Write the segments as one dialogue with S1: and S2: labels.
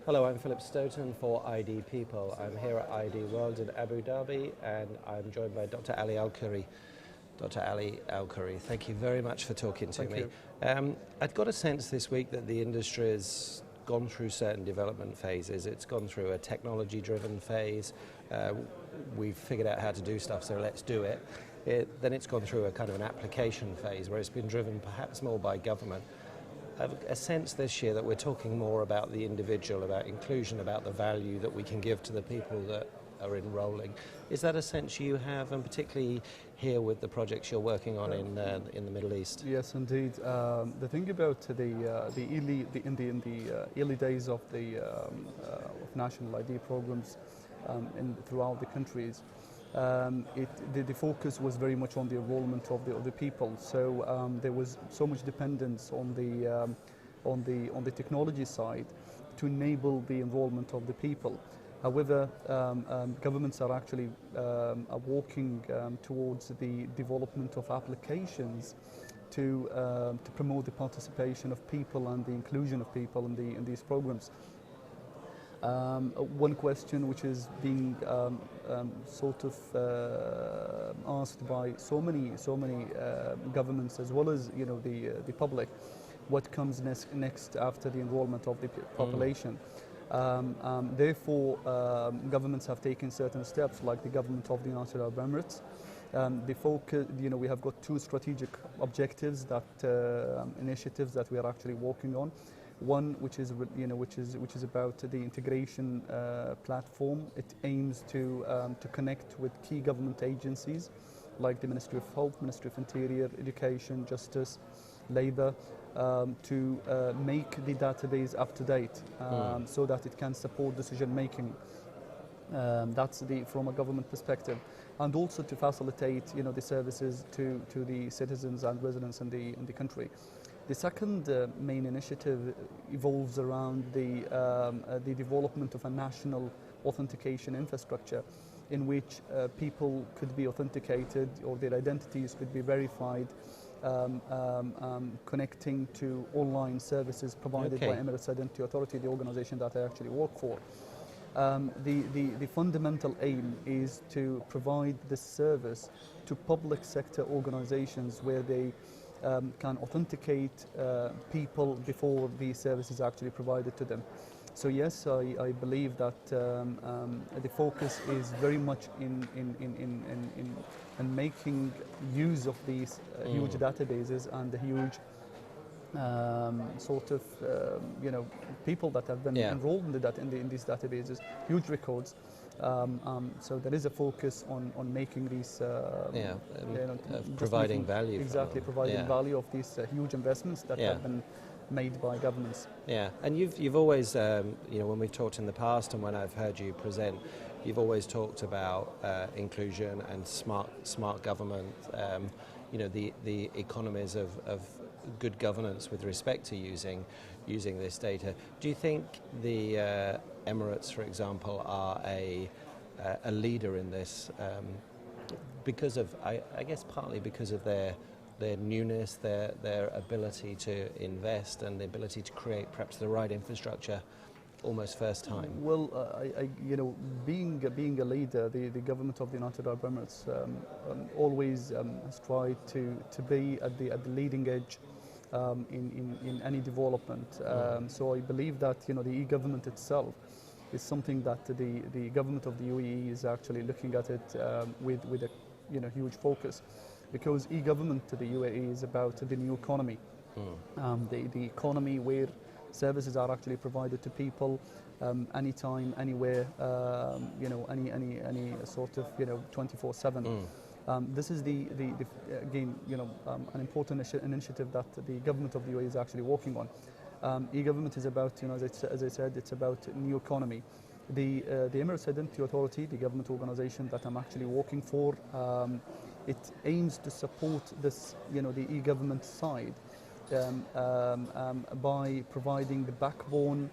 S1: Hello, I'm Philip Stoughton for ID People. I'm here at ID World in Abu Dhabi and I'm joined by Dr. Ali Al Khouri. Dr. Ali Al Khouri, thank you very much for talking to me. I've got a sense this week that the industry has gone through certain development phases. It's gone through a technology-driven phase. We've figured out how to do stuff, so let's do it. Then it's gone through a kind of an application phase where it's been driven perhaps more by government. I have a sense this year that we're talking more about the individual, about inclusion, about the value that we can give to the people that are enrolling. Is that a sense you have, and particularly here with the projects you're working on in the Middle East?
S2: Yes, indeed. The thing about the early days of of national ID programs throughout the countries, the focus was very much on the enrollment of the people. So there was so much dependence on the technology side to enable the enrollment of the people. However, governments are actually working towards the development of applications to promote the participation of people and the inclusion of people in these programs. One question which is being sort of asked by so many governments, as well as the public, what comes next after the enrollment of the population. Therefore, governments have taken certain steps, like the government of the United Arab Emirates. The focus, we have got two strategic objectives, initiatives that we are actually working on. One, which is about the integration platform. It aims to connect with key government agencies like the Ministry of Health, Ministry of Interior, Education, Justice, Labour, to make the database up to date, so that it can support decision making. That's from a government perspective, and also to facilitate the services to the citizens and residents in the country. The second main initiative evolves around the development of a national authentication infrastructure, in which people could be authenticated or their identities could be verified, connecting to online services provided by Emirates Identity Authority, the organization that I actually work for. The fundamental aim is to provide this service to public sector organizations where they can authenticate people before the service is actually provided to them. So yes, I believe that the focus is very much in making use of these huge databases and the huge people that have been enrolled in these databases, huge records. So there is a focus on making these
S1: providing value.
S2: Exactly, providing value of these huge investments that have been made by governments.
S1: Yeah, and you've always, when we've talked in the past and when I've heard you present, you've always talked about inclusion and smart government. The economies of good governance with respect to using this data. Do you think the Emirates, for example, are a leader in this because of, I guess, partly because of their newness, their ability to invest and the ability to create perhaps the right infrastructure almost first time?
S2: Well, being a leader, the government of the United Arab Emirates always has tried to be at the leading edge in any development. So I believe that the e-government itself is something that the government of the UAE is actually looking at it with a huge focus, because e-government to the UAE is about the new economy, the economy where services are actually provided to people anytime, anywhere, any sort of 24/7. This is again an important initiative that the government of the UAE is actually working on. E-government is about, as I said, it's about new economy. The Emirates Identity Authority, the government organization that I'm actually working for, it aims to support this, the e-government side by providing the backbone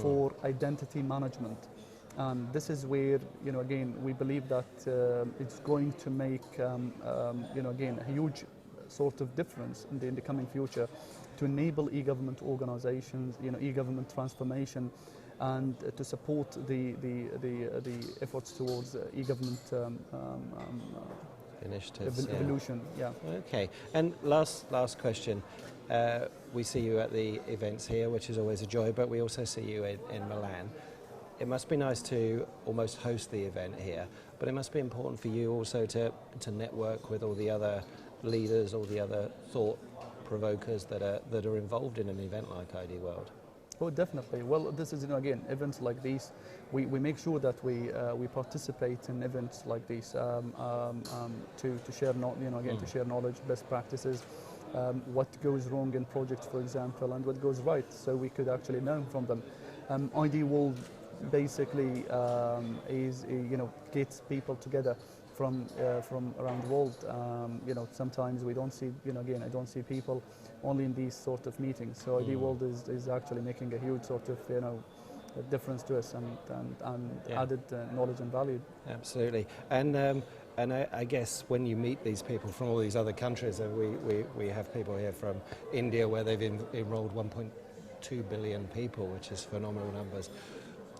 S2: for identity management. And this is where, again, we believe that it's going to make, again, a huge sort of difference in the coming future to enable e-government organizations, e-government transformation, and to support the efforts towards e-government
S1: initiatives.
S2: evolution. Yeah.
S1: Okay. And last question. We see you at the events here, which is always a joy, but we also see you in Milan. It must be nice to almost host the event here, but it must be important for you also to network with all the other leaders, all the other thought provokers that are involved in an event like ID World.
S2: Oh, definitely. Well, this is, again, events like these, we make sure that we participate in events like these to share, to share knowledge, best practices, what goes wrong in projects, for example, and what goes right, so we could actually learn from them. ID World basically gets people together from around the world. Sometimes we don't see, again, I don't see people only in these sort of meetings. So ID World is actually making a huge sort of, a difference to us and added knowledge and value.
S1: Absolutely. And I guess when you meet these people from all these other countries, and we have people here from India where they've enrolled 1.2 billion people, which is phenomenal numbers.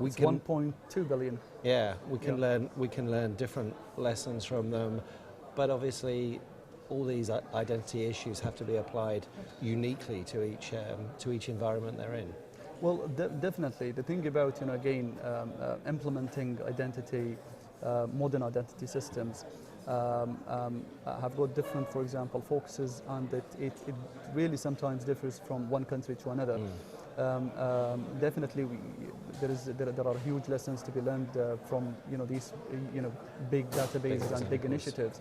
S2: It's 1.2 billion.
S1: Yeah, we can learn different lessons from them, but obviously all these identity issues have to be applied uniquely to each environment they're in.
S2: Well, definitely. The thing about, implementing identity, modern identity systems have got different, for example, focuses, and it really sometimes differs from one country to another. Definitely, there are huge lessons to be learned from these big databases and big initiatives.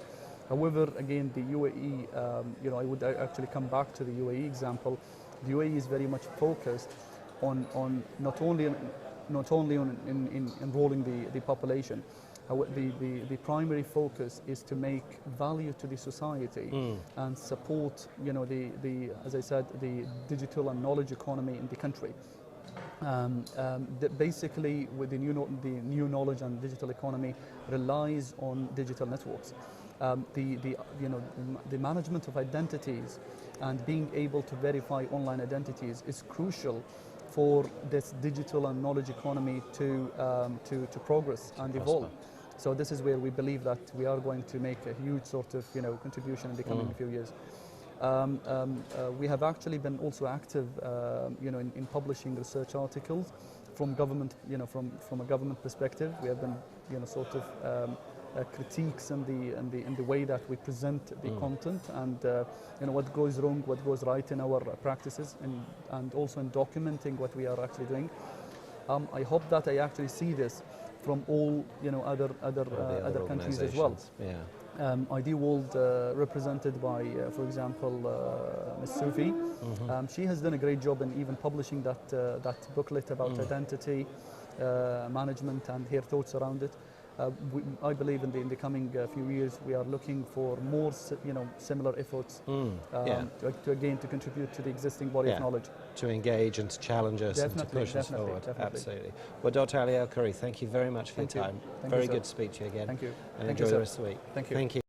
S2: However, again, the UAE, I would actually come back to the UAE example. The UAE is very much focused on not only in enrolling the population. The primary focus is to make value to the society and support, as I said, the digital and knowledge economy in the country. Basically, with the new knowledge and digital economy relies on digital networks. The management of identities and being able to verify online identities is crucial for this digital and knowledge economy to progress and evolve. So this is where we believe that we are going to make a huge sort of contribution in the coming few years. We have actually been also active, in publishing research articles from government, from a government perspective. We have been, sort of critiques in the way that we present the content, and what goes wrong, what goes right in our practices, and also in documenting what we are actually doing. I hope that I actually see this from all other countries as well.
S1: Yeah.
S2: ID World, represented by, for example, Ms. Sufi. She has done a great job in even publishing that booklet about identity management and her thoughts around it. I believe in the coming few years we are looking for more similar efforts to contribute to the existing body of knowledge.
S1: To engage and to challenge us and to push us forward. Absolutely. Well, Dr. Ali Al Khouri, thank you very much for your time. Very good to speak to you again.
S2: Thank you.
S1: And enjoy the rest of the week.
S2: Thank you.
S1: Thank you.